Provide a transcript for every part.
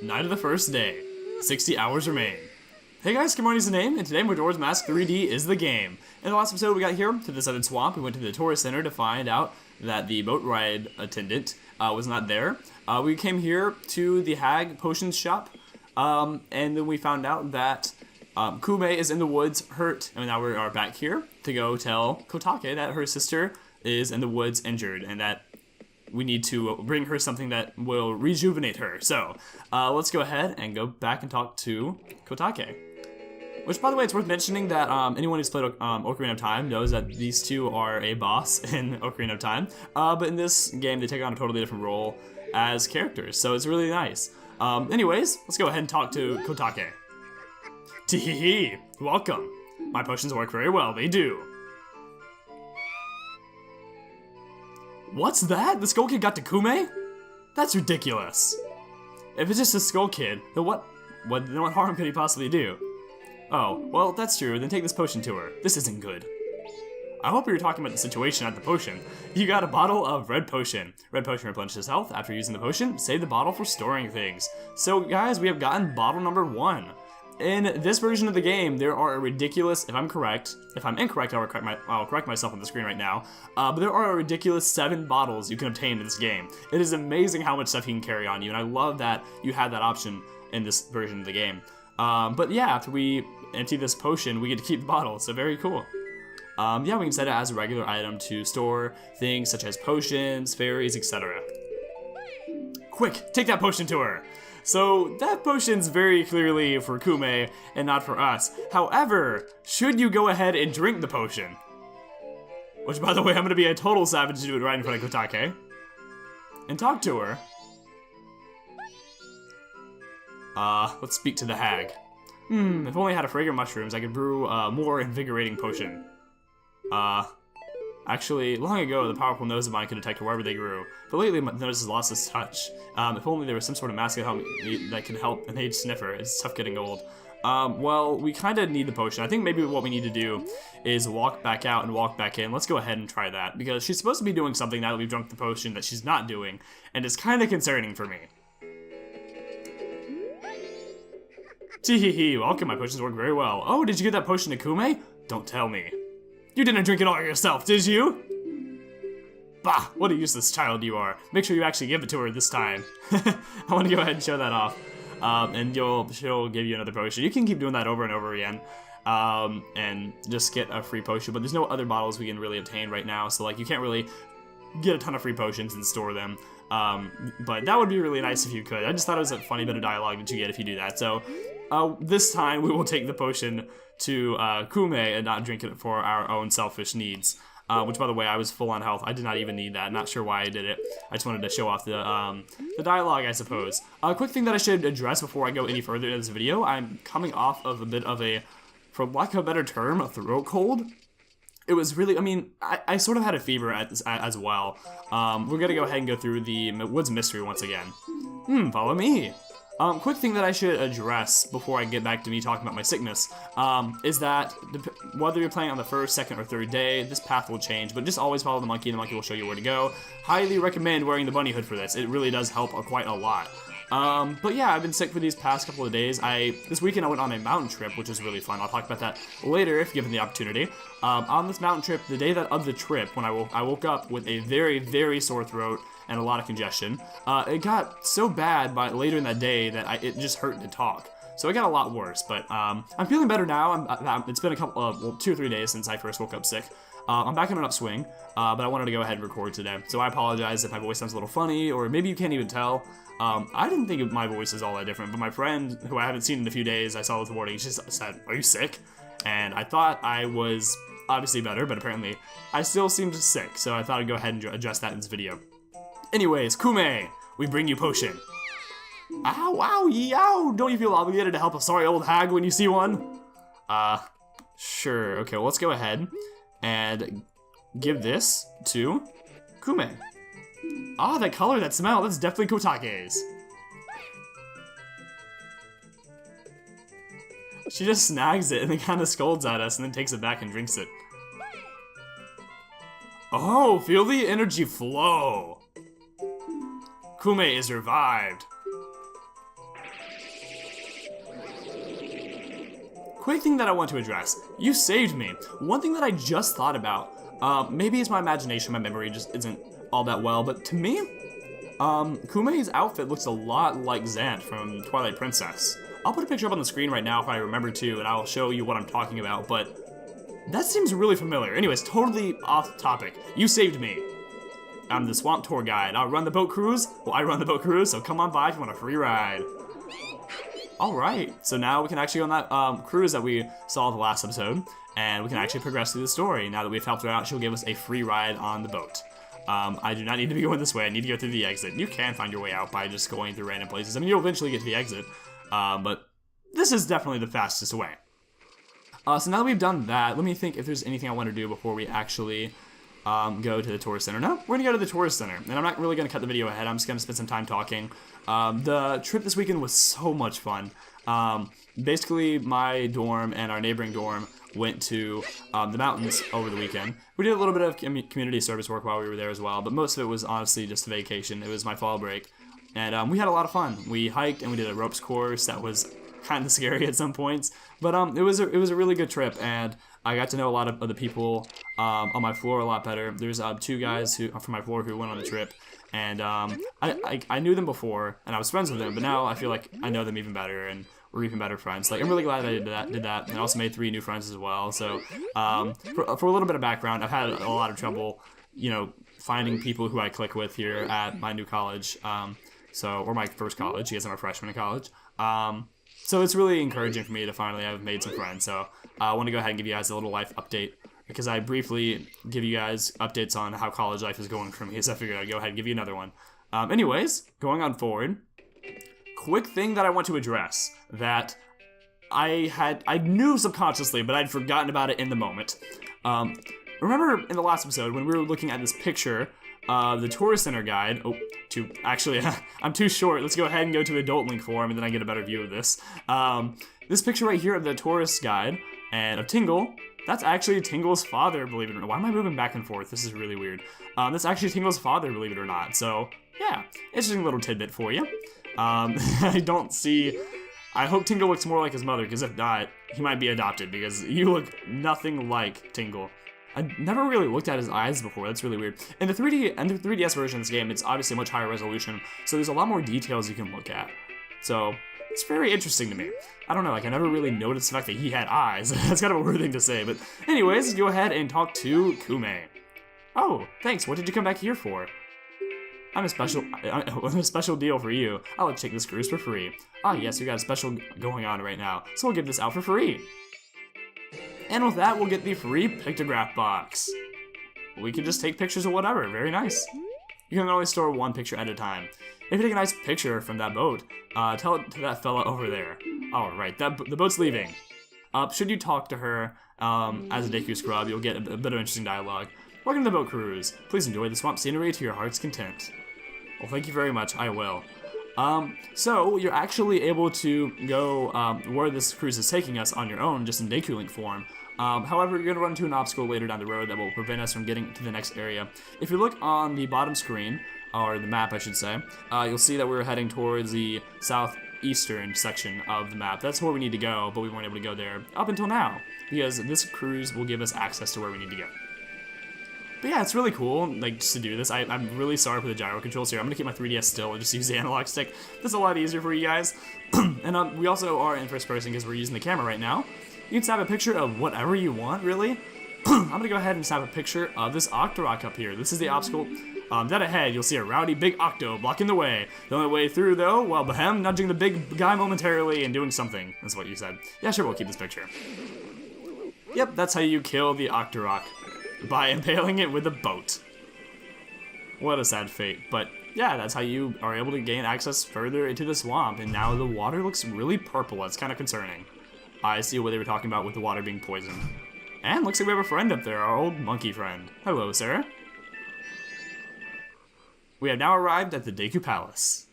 Night of the first day. 60 hours remain. Hey guys, Koume's the name, and today Majora's Mask 3D is the game. In the last episode we got here to the Southern Swamp. We went to the tourist center to find out that the boat ride attendant was not there. We came here to the Hag Potions shop, and then we found out that Koume is in the woods hurt, and now we are back here to go tell Kotake that her sister is in the woods injured, and that we need to bring her something that will rejuvenate her. So, let's go ahead and go back and talk to Kotake. Which, by the way, it's worth mentioning that anyone who's played Ocarina of Time knows that these two are a boss in Ocarina of Time. But in this game, they take on a totally different role as characters, so it's really nice. Anyways, let's go ahead and talk to Kotake. Tee-hee-hee, welcome. My potions work very well, they do. What's that? The Skull Kid got to Koume? That's ridiculous. If it's just a Skull Kid, then what harm could he possibly do? Oh, well, that's true. Then take this potion to her. This isn't good. I hope you're talking about the situation at the potion. You got a bottle of red potion. Red potion replenishes health. After using the potion, save the bottle for storing things. So, guys, we have gotten bottle number 1. In this version of the game, there are a ridiculous, if I'm incorrect, I'll correct myself on the screen right now, but there are a ridiculous 7 bottles you can obtain in this game. It is amazing how much stuff you can carry on you, and I love that you had that option in this version of the game. But yeah, after we empty this potion, we get to keep the bottle, so very cool. Yeah, we can set it as a regular item to store things such as potions, fairies, etc. Quick, take that potion to her! So, that potion's very clearly for Koume and not for us. However, should you go ahead and drink the potion? Which, by the way, I'm gonna be a total savage to do it right in front of Kotake. And talk to her. Let's speak to the hag. If only I had a fragrant mushrooms, I could brew a more invigorating potion. Actually, long ago, the powerful nose of mine could detect wherever they grew, but lately my nose has lost its touch. If only there was some sort of mask that could help an aged sniffer. It's tough getting old. Well, we kind of need the potion. I think maybe what we need to do is walk back out and walk back in. Let's go ahead and try that, because she's supposed to be doing something now that we've drunk the potion that she's not doing, and it's kind of concerning for me. Tee-hee-hee, welcome, my potions work very well. Oh, did you get that potion to Koume? Don't tell me. You didn't drink it all yourself, did you? Bah, what a useless child you are. Make sure you actually give it to her this time. I want to go ahead and show that off. And she'll give you another potion. You can keep doing that over and over again. And just get a free potion, but there's no other bottles we can really obtain right now, so like you can't really get a ton of free potions and store them. But that would be really nice if you could. I just thought it was a funny bit of dialogue that you get if you do that. So this time we will take the potion to Koume and not drink it for our own selfish needs. Which, by the way, I was full on health. I did not even need that. Not sure why I did it. I just wanted to show off the dialogue, I suppose. A quick thing that I should address before I go any further in this video. I'm coming off of a bit of a, for lack of a better term, a throat cold. It was really, I mean, I sort of had a fever as well. We're gonna go ahead and go through the Woods Mystery once again. Follow me. Quick thing that I should address before I get back to me talking about my sickness, is that whether you're playing on the first, second, or third day, this path will change, but just always follow the monkey will show you where to go. Highly recommend wearing the bunny hood for this. It really does help quite a lot. But yeah, I've been sick for these past couple of days. This weekend I went on a mountain trip, which was really fun. I'll talk about that later if given the opportunity. On this mountain trip, the day of the trip, when I woke up with a very, very sore throat and a lot of congestion, it got so bad by later in that day that it just hurt to talk. So it got a lot worse, but I'm feeling better now. It's been a couple of, 2 or 3 days since I first woke up sick. I'm back on an upswing, but I wanted to go ahead and record today. So I apologize if my voice sounds a little funny, or maybe you can't even tell. I didn't think my voice is all that different, but my friend, who I haven't seen in a few days, I saw this morning, she just said, "Are you sick?" And I thought I was obviously better, but apparently I still seemed sick, so I thought I'd go ahead and address that in this video. Anyways, Koume, we bring you potion. Ow, ow, yow! Don't you feel obligated to help a sorry old hag when you see one? Sure. Okay, well, let's go ahead and give this to Koume. Ah, that color, that smell, that's definitely Kotake's. She just snags it and then kind of scolds at us and then takes it back and drinks it. Oh, feel the energy flow. Koume is revived. quick thing that I want to address. You saved me. One thing that I just thought about, maybe it's my imagination, my memory just isn't all that well, but to me, Koume's outfit looks a lot like Xant from Twilight Princess. I'll put a picture up on the screen right now if I remember to, and I'll show you what I'm talking about, but that seems really familiar. Anyways, totally off topic. You saved me. I'm the swamp tour guide. I'll run the boat cruise. Well, I run the boat cruise, so come on by if you want a free ride. Alright, so now we can actually go on that cruise that we saw the last episode, and we can actually progress through the story. Now that we've helped her out, she'll give us a free ride on the boat. I do not need to be going this way. I need to go through the exit. You can find your way out by just going through random places. I mean, you'll eventually get to the exit, but this is definitely the fastest way. So now that we've done that, let me think if there's anything I want to do before we actually go to the tourist center. No, we're going to go to the tourist center, and I'm not really going to cut the video ahead. I'm just going to spend some time talking. The trip this weekend was so much fun. Basically, my dorm and our neighboring dorm went to the mountains over the weekend. We did a little bit of community service work while we were there as well, but most of it was honestly just vacation. It was my fall break, and we had a lot of fun. We hiked and we did a ropes course that was kind of scary at some points, but it was a really good trip, and I got to know a lot of the people on my floor a lot better. There's 2 guys from my floor who went on the trip, and I knew them before, and I was friends with them, but now I feel like I know them even better, and we're even better friends. Like, I'm really glad I did that, and I also made 3 new friends as well. So for a little bit of background, I've had a lot of trouble, finding people who I click with here at my new college, or my first college, because I'm a freshman in college. So it's really encouraging for me to finally have made some friends. So I want to go ahead and give you guys a little life update, because I briefly give you guys updates on how college life is going for me, so I figured I'd go ahead and give you another one. Anyways, going on forward, quick thing that I want to address that I knew subconsciously, but I'd forgotten about it in the moment. Remember in the last episode when we were looking at this picture of the tourist center guide? I'm too short. Let's go ahead and go to adult link form, and then I get a better view of this. This picture right here of the tourist guide and of Tingle, that's actually Tingle's father, believe it or not. Why am I moving back and forth? This is really weird. That's actually Tingle's father, believe it or not. So, yeah, interesting little tidbit for you. I hope Tingle looks more like his mother, because if not, he might be adopted, because you look nothing like Tingle. I never really looked at his eyes before. That's really weird. In the 3DS version of this game, it's obviously much higher resolution, so there's a lot more details you can look at. So it's very interesting to me. I don't know, I never really noticed the fact that he had eyes. That's kind of a weird thing to say, but anyways, let's go ahead and talk to Koume. Oh, thanks. What did you come back here for? I'm a special deal for you. I'll take this cruise for free. Ah, yes, we got a special going on right now, so we'll give this out for free. And with that, we'll get the free pictograph box. We can just take pictures of whatever. Very nice. You can only store 1 picture at a time. If you take a nice picture from that boat, tell it to that fella over there. Alright, the boat's leaving. Should you talk to her as a Deku scrub, you'll get a bit of interesting dialogue. Welcome to the boat cruise. Please enjoy the swamp scenery to your heart's content. Well, thank you very much. I will. So you're actually able to go where this cruise is taking us on your own, just in Deku Link form. However, you're going to run into an obstacle later down the road that will prevent us from getting to the next area. If you look on the bottom screen, or the map I should say, you'll see that we're heading towards the southeastern section of the map. That's where we need to go, but we weren't able to go there up until now, because this cruise will give us access to where we need to go. But yeah, it's really cool, just to do this. I'm really sorry for the gyro controls here. I'm gonna keep my 3DS still and just use the analog stick. That's a lot easier for you guys. And we also are in first person because we're using the camera right now. You can snap a picture of whatever you want, really. I'm gonna go ahead and snap a picture of this Octorok up here. This is the obstacle. Dead ahead, you'll see a rowdy big Octo blocking the way. The only way through, though, while Behem nudging the big guy momentarily and doing something. That's what you said. Yeah, sure, we'll keep this picture. Yep, that's how you kill the Octorok. By impaling it with a boat. What a sad fate. But yeah, that's how you are able to gain access further into the swamp. And now the water looks really purple. That's kind of concerning. I see what they were talking about with the water being poisoned. And looks like we have a friend up there, our old monkey friend. Hello, sir. We have now arrived at the Deku Palace.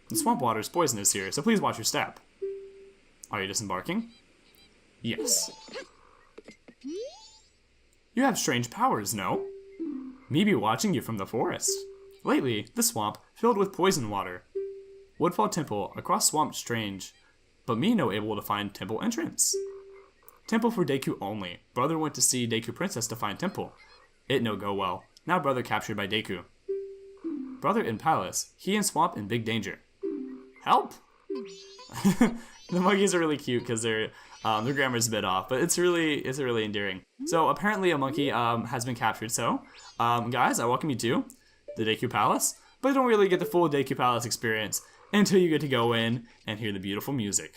The swamp water is poisonous here, so please watch your step. Are you disembarking? Yes. You have strange powers, no? Me be watching you from the forest. Lately, the swamp filled with poison water. Woodfall Temple, across swamp strange, but me no able to find temple entrance. Temple for Deku only. Brother went to see Deku Princess to find temple. It no go well. Now brother captured by Deku. Brother in palace. He and Swamp in big danger. Help! The monkeys are really cute because their grammar's a bit off, but it's really endearing. So apparently a monkey has been captured. So guys, I welcome you to the Deku Palace, but you don't really get the full Deku Palace experience until you get to go in and hear the beautiful music.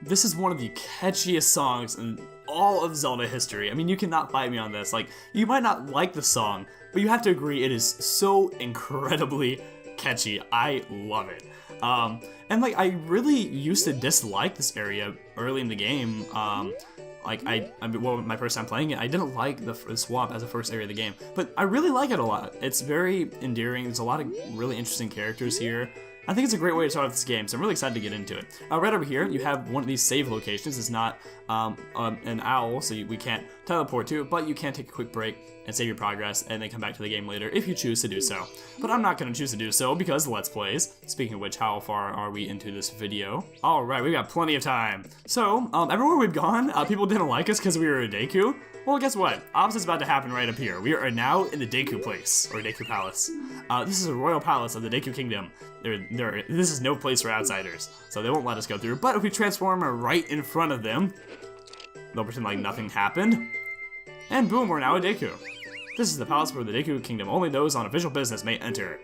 This is one of the catchiest songs in all of Zelda history. I mean, you cannot fight me on this. Like, you might not like the song, but you have to agree it is so incredibly catchy. I love it. And like, I really used to dislike this area early in the game. Well, my first time playing it, I didn't like the swamp as the first area of the game, but I really like it a lot. It's very endearing. There's a lot of really interesting characters here. I think it's a great way to start off this game, so I'm really excited to get into it. Right over here, you have one of these save locations. It's not an owl, so we can't teleport to it, but you can take a quick break and save your progress, and then come back to the game later if you choose to do so. But I'm not going to choose to do so because Let's Plays. Speaking of which, how far are we into this video? Alright, we've got plenty of time. So, everywhere we've gone, people didn't like us because we were a Deku. Well, guess what? Opposite's about to happen right up here. We are now in the Deku Place, or Deku Palace. This is a royal palace of the Deku Kingdom. This is no place for outsiders, so they won't let us go through. But if we transform right in front of them, they'll pretend like nothing happened. And boom, we're now a Deku. This is the palace where the Deku Kingdom only those on official business may enter.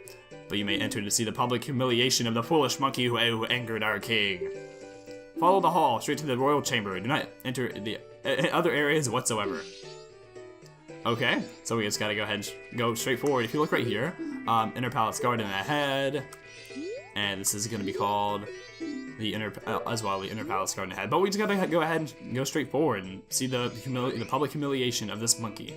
But you may enter to see the public humiliation of the foolish monkey who angered our king. Follow the hall straight to the royal chamber. Do not enter the other areas whatsoever. Okay, so we just gotta go ahead and go straight forward. If you look right here, Inner Palace Garden ahead, and this is gonna be called the Inner Palace Garden ahead. But we just gotta go ahead and go straight forward and see the public humiliation of this monkey.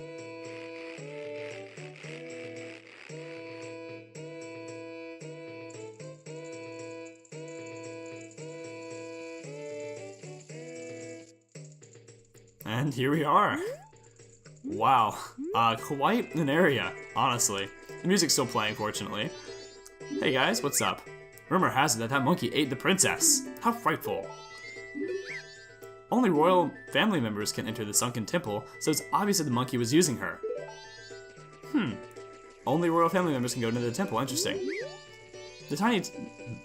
And here we are. Wow, quite an area, honestly. The music's still playing, fortunately. Hey guys, what's up? Rumor has it that monkey ate the princess. How frightful. Only royal family members can enter the sunken temple, so it's obvious that the monkey was using her. Only royal family members can go into the temple, interesting. The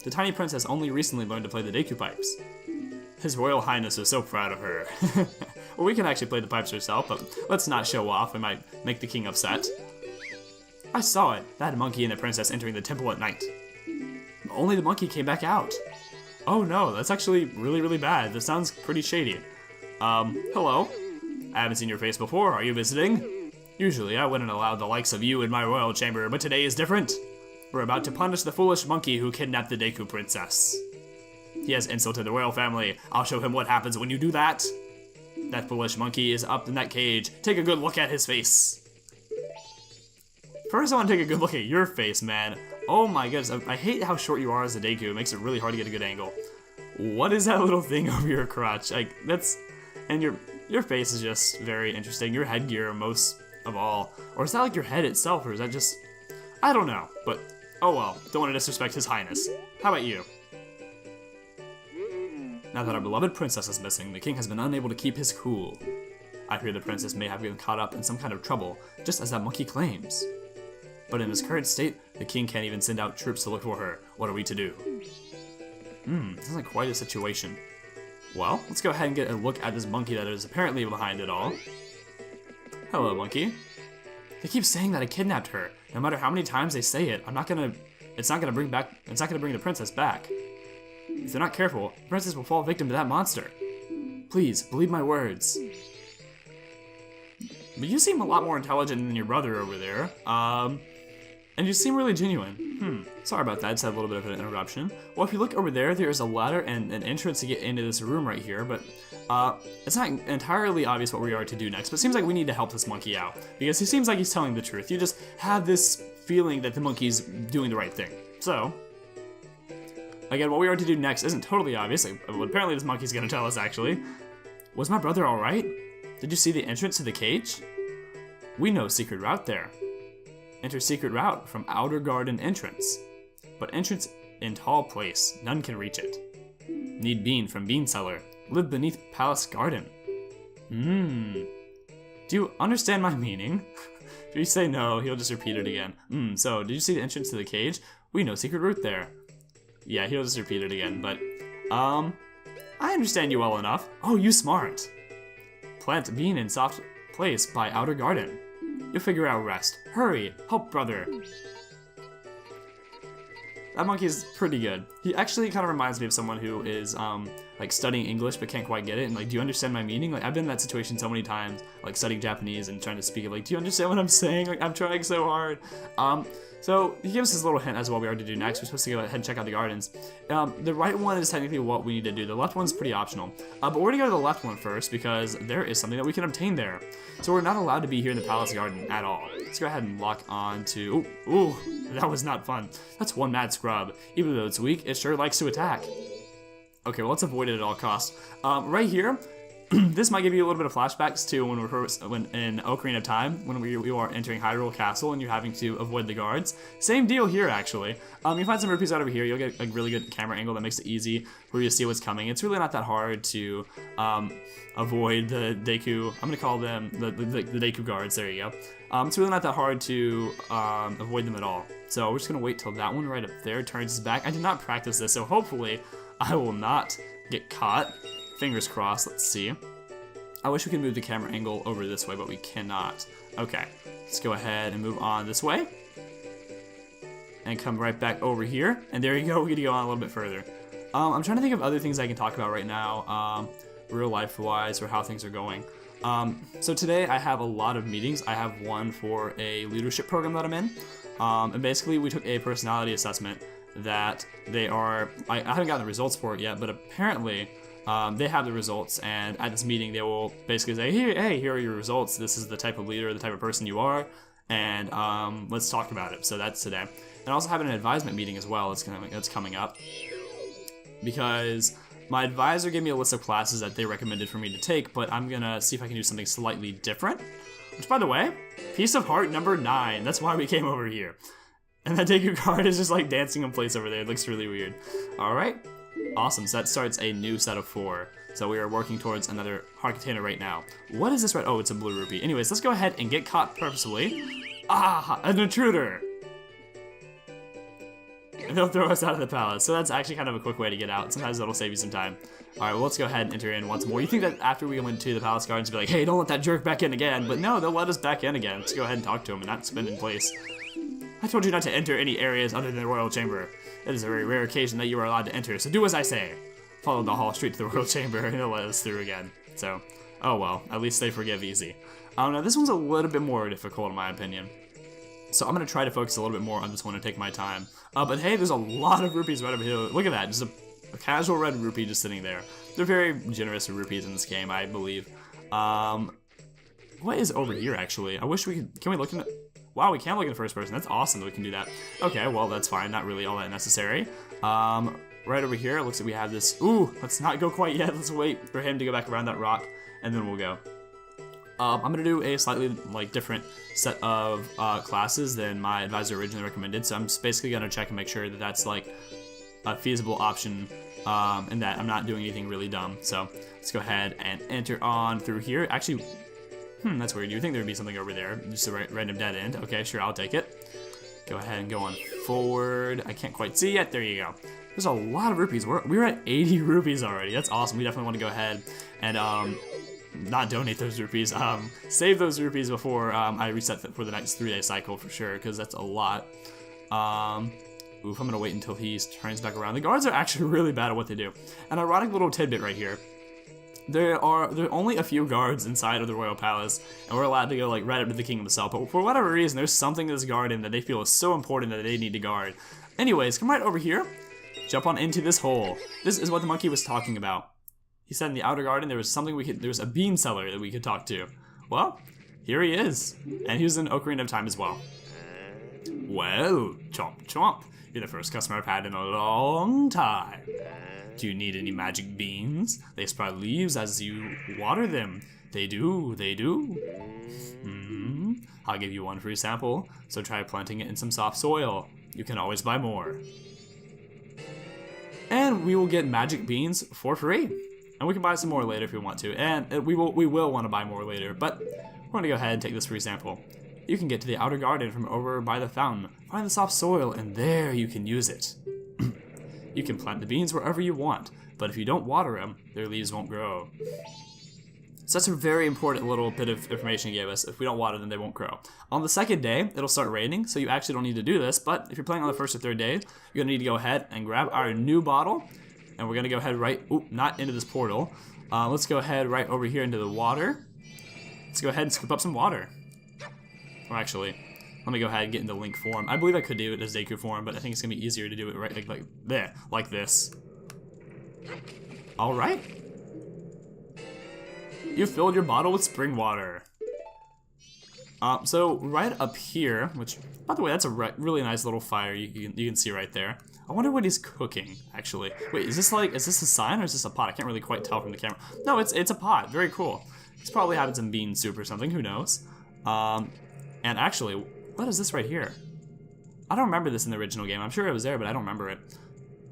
tiny princess only recently learned to play the Deku pipes. His Royal Highness is so proud of her. Well, we can actually play the pipes herself, but let's not show off. We might make the king upset. I saw it. That monkey and the princess entering the temple at night. Only the monkey came back out. Oh no, that's actually really, really bad. This sounds pretty shady. Hello? I haven't seen your face before. Are you visiting? Usually, I wouldn't allow the likes of you in my royal chamber, but today is different. We're about to punish the foolish monkey who kidnapped the Deku princess. He has insulted the royal family. I'll show him what happens when you do that. That foolish monkey is up in that cage. Take a good look at his face. First, I want to take a good look at your face, man. Oh my goodness, I hate how short you are as a Deku. It makes it really hard to get a good angle. What is that little thing over your crotch? Like, and your face is just very interesting. Your headgear, most of all. Or is that like your head itself, or is that just... I don't know, but oh well. Don't want to disrespect his highness. How about you? Now that our beloved princess is missing, the king has been unable to keep his cool. I fear the princess may have been caught up in some kind of trouble, just as that monkey claims. But in his current state, the king can't even send out troops to look for her. What are we to do? Sounds like quite a situation. Well, let's go ahead and get a look at this monkey that is apparently behind it all. Hello, monkey. They keep saying that I kidnapped her. No matter how many times they say it, it's not gonna bring the princess back. If they're not careful, the princess will fall victim to that monster. Please, believe my words. But you seem a lot more intelligent than your brother over there. And you seem really genuine. Sorry about that, I just had a little bit of an interruption. Well, if you look over there, there's a ladder and an entrance to get into this room right here, but it's not entirely obvious what we are to do next, but it seems like we need to help this monkey out, because he seems like he's telling the truth. You just have this feeling that the monkey's doing the right thing. So, again, what we are to do next isn't totally obvious. Apparently this monkey's gonna tell us, actually. Was my brother alright? Did you see the entrance to the cage? We know secret route there. Enter secret route from outer garden entrance. But entrance in tall place, none can reach it. Need bean from bean cellar. Live beneath palace garden. Do you understand my meaning? If you say no, he'll just repeat it again. So, did you see the entrance to the cage? We know secret route there. Yeah, he'll just repeat it again, but, I understand you well enough. Oh, you smart. Plant bean in soft place by outer garden. You'll figure out rest. Hurry, help brother. That monkey is pretty good. He actually kind of reminds me of someone who is, like, studying English but can't quite get it. And, like, do you understand my meaning? Like, I've been in that situation so many times, like, studying Japanese and trying to speak it. Like, do you understand what I'm saying? Like, I'm trying so hard. So, he gives us this little hint as to what we are to do next. We're supposed to go ahead and check out the gardens. The right one is technically what we need to do. The left one's pretty optional. But we're going to go to the left one first because there is something that we can obtain there. So, we're not allowed to be here in the palace garden at all. Let's go ahead and lock on to... Ooh, that was not fun. That's one mad scrub. Even though it's weak, it sure likes to attack. Okay, well, let's avoid it at all costs. Right here, this might give you a little bit of flashbacks to when in Ocarina of Time, when we are entering Hyrule Castle and you're having to avoid the guards. Same deal here, actually. You find some rupees out over here. You'll get a really good camera angle that makes it easy for you to see what's coming. It's really not that hard to avoid the Deku. I'm gonna call them the Deku guards. There you go. It's really not that hard to avoid them at all. So we're just gonna wait till that one right up there turns his back. I did not practice this, so hopefully I will not get caught. Fingers crossed. Let's see. I wish we could move the camera angle over this way, but we cannot. Okay, let's go ahead and move on this way. And come right back over here. And there you go, we get to go on a little bit further. I'm trying to think of other things I can talk about right now, real life-wise, or how things are going. So today I have a lot of meetings. I have one for a leadership program that I'm in. And basically we took a personality assessment that they are, I haven't gotten the results for it yet, but apparently they have the results, and at this meeting they will basically say, hey, here are your results. This is the type of leader, the type of person you are, and let's talk about it. So that's today. And I also have an advisement meeting as well. That's coming up because my advisor gave me a list of classes that they recommended for me to take, but I'm gonna see if I can do something slightly different. Which, by the way, piece of heart number 9. That's why we came over here. And that Deku card is just like dancing in place over there. It looks really weird. All right. Awesome, so that starts a new set of 4. So we are working towards another heart container right now. What is this red? Oh, it's a blue rupee. Anyways, let's go ahead and get caught purposefully. Ah, an intruder! And they'll throw us out of the palace. So that's actually kind of a quick way to get out. Sometimes that'll save you some time. Alright, well, let's go ahead and enter in once more. You think that after we go into the palace gardens, be like, hey, don't let that jerk back in again. But no, they'll let us back in again. Let's go ahead and talk to him and not spin in place. I told you not to enter any areas other than the royal chamber. It is a very rare occasion that you are allowed to enter, so do as I say. Follow the hall straight to the royal chamber and they'll let us through again. So, oh well, at least they forgive easy. Now this one's a little bit more difficult in my opinion. So I'm going to try to focus a little bit more on this one and take my time. But hey, there's a lot of rupees right over here. Look at that, just a casual red rupee just sitting there. They're very generous with rupees in this game, I believe. What is over here actually? I wish we could, can we look in the... Wow, we can look in the first person. That's awesome that we can do that. Okay, well, that's fine. Not really all that necessary. Right over here, it looks like we have this... Ooh, let's not go quite yet. Let's wait for him to go back around that rock, and then we'll go. I'm going to do a slightly, like, different set of classes than my advisor originally recommended, so I'm just basically going to check and make sure that that's, like, a feasible option, and that I'm not doing anything really dumb. So, let's go ahead and enter on through here. Actually... that's weird. You would think there would be something over there. Just a random dead end. Okay, sure, I'll take it. Go ahead and go on forward. I can't quite see yet. There you go. There's a lot of rupees. We're at 80 rupees already. That's awesome. We definitely want to go ahead and not donate those rupees. Save those rupees before I reset for the next 3-day cycle for sure, because that's a lot. Oof, I'm going to wait until he turns back around. The guards are actually really bad at what they do. An ironic little tidbit right here. There are only a few guards inside of the royal palace, and we're allowed to go like right up to the king himself. But for whatever reason, there's something in this garden that they feel is so important that they need to guard. Anyways, come right over here. Jump on into this hole. This is what the monkey was talking about. He said in the outer garden there was something there was a bean cellar that we could talk to. Well, here he is, and he was in Ocarina of Time as well. Well, chomp chomp. You're the first customer I've had in a long time. Do you need any magic beans? They sprout leaves as you water them. They do, they do. I'll give you one free sample, so try planting it in some soft soil. You can always buy more. And we will get magic beans for free. And we can buy some more later if we want to. And we will want to buy more later, but we're going to go ahead and take this free sample. You can get to the outer garden from over by the fountain. Find the soft soil, and there you can use it. You can plant the beans wherever you want, but if you don't water them, their leaves won't grow. So that's a very important little bit of information he gave us. If we don't water them, they won't grow. On the second day, it'll start raining, so you actually don't need to do this, but if you're playing on the first or third day, you're gonna need to go ahead and grab our new bottle, and we're gonna go ahead not into this portal. Let's go ahead right over here into the water. Let's go ahead and scoop up some water. Or actually, let me go ahead and get into Link form. I believe I could do it as Deku form, but I think it's gonna be easier to do it right like this. All right. You filled your bottle with spring water. So right up here, which, by the way, that's a really nice little fire you can see right there. I wonder what he's cooking, actually. Wait, is this a sign or is this a pot? I can't really quite tell from the camera. No, it's a pot. Very cool. He's probably having some bean soup or something. Who knows? And actually, what is this right here? I don't remember this in the original game. I'm sure it was there, but I don't remember it.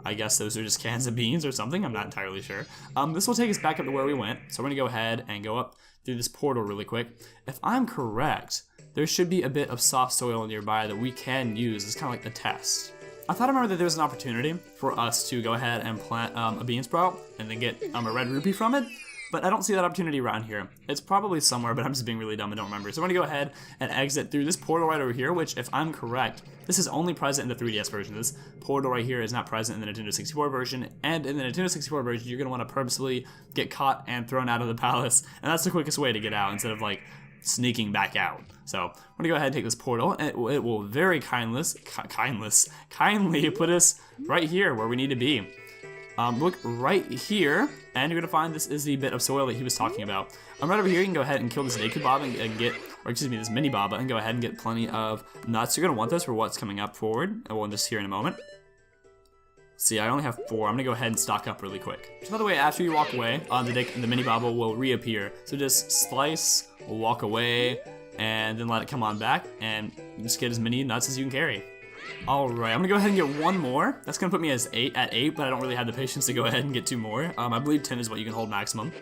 I guess those are just cans of beans or something. I'm not entirely sure. This will take us back up to where we went. So we're going to go ahead and go up through this portal really quick. If I'm correct, there should be a bit of soft soil nearby that we can use. It's kind of like the test. I thought I remember that there was an opportunity for us to go ahead and plant a bean sprout and then get a red rupee from it. But I don't see that opportunity around here. It's probably somewhere, but I'm just being really dumb and don't remember. So I'm going to go ahead and exit through this portal right over here, which, if I'm correct, this is only present in the 3DS version. This portal right here is not present in the Nintendo 64 version, and in the Nintendo 64 version, you're going to want to purposely get caught and thrown out of the palace, and that's the quickest way to get out instead of, like, sneaking back out. So I'm going to go ahead and take this portal, and it will very kindly put us right here where we need to be. Look right here, and you're gonna find this is the bit of soil that he was talking about. Right over here, you can go ahead and kill this Deku Baba and get, or excuse me, this Mini Baba, and go ahead and get plenty of nuts. You're gonna want this for what's coming up forward. I will just here in a moment. See, I only have 4. I'm gonna go ahead and stock up really quick. So by the way, after you walk away, the Mini Baba will reappear. So just slice, walk away, and then let it come on back, and just get as many nuts as you can carry. Alright, I'm gonna go ahead and get one more. That's gonna put me at 8, but I don't really have the patience to go ahead and get 2 more. I believe 10 is what you can hold maximum.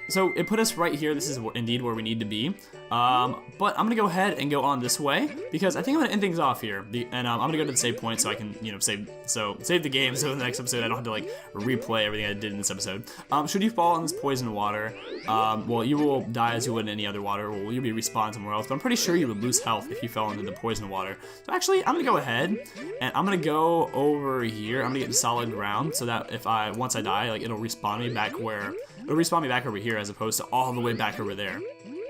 So it put us right here. This is indeed where we need to be. But I'm gonna go ahead and go on this way because I think I'm gonna end things off here. And I'm gonna go to the save point so I can, save the game. So in the next episode, I don't have to like replay everything I did in this episode. Should you fall in this poison water, well, you will die as you would in any other water, or you'll be respawned somewhere else. But I'm pretty sure you would lose health if you fell into the poison water. So actually, I'm gonna go ahead and I'm gonna go over here. I'm gonna get to solid ground so that once I die, like it'll respawn me back over here as opposed to all the way back over there.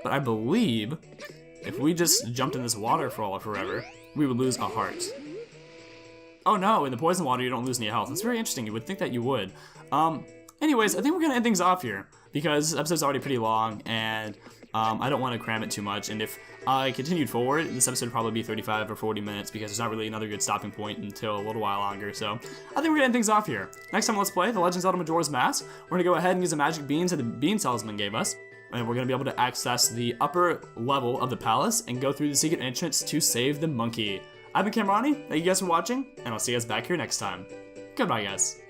But I believe if we just jumped in this water for forever, we would lose a heart. Oh no, in the poison water you don't lose any health. It's very interesting. You would think that you would. Anyways, I think we're gonna end things off here because this episode's already pretty long and I don't want to cram it too much. And if I continued forward, this episode would probably be 35 or 40 minutes because there's not really another good stopping point until a little while longer. So I think we're gonna end things off here. Next time, let's play The Legend of Zelda Majora's Mask. We're gonna go ahead and use the magic beans that the bean salesman gave us. And we're gonna be able to access the upper level of the palace and go through the secret entrance to save the monkey. I've been Camerani, thank you guys for watching, and I'll see you guys back here next time. Goodbye, guys.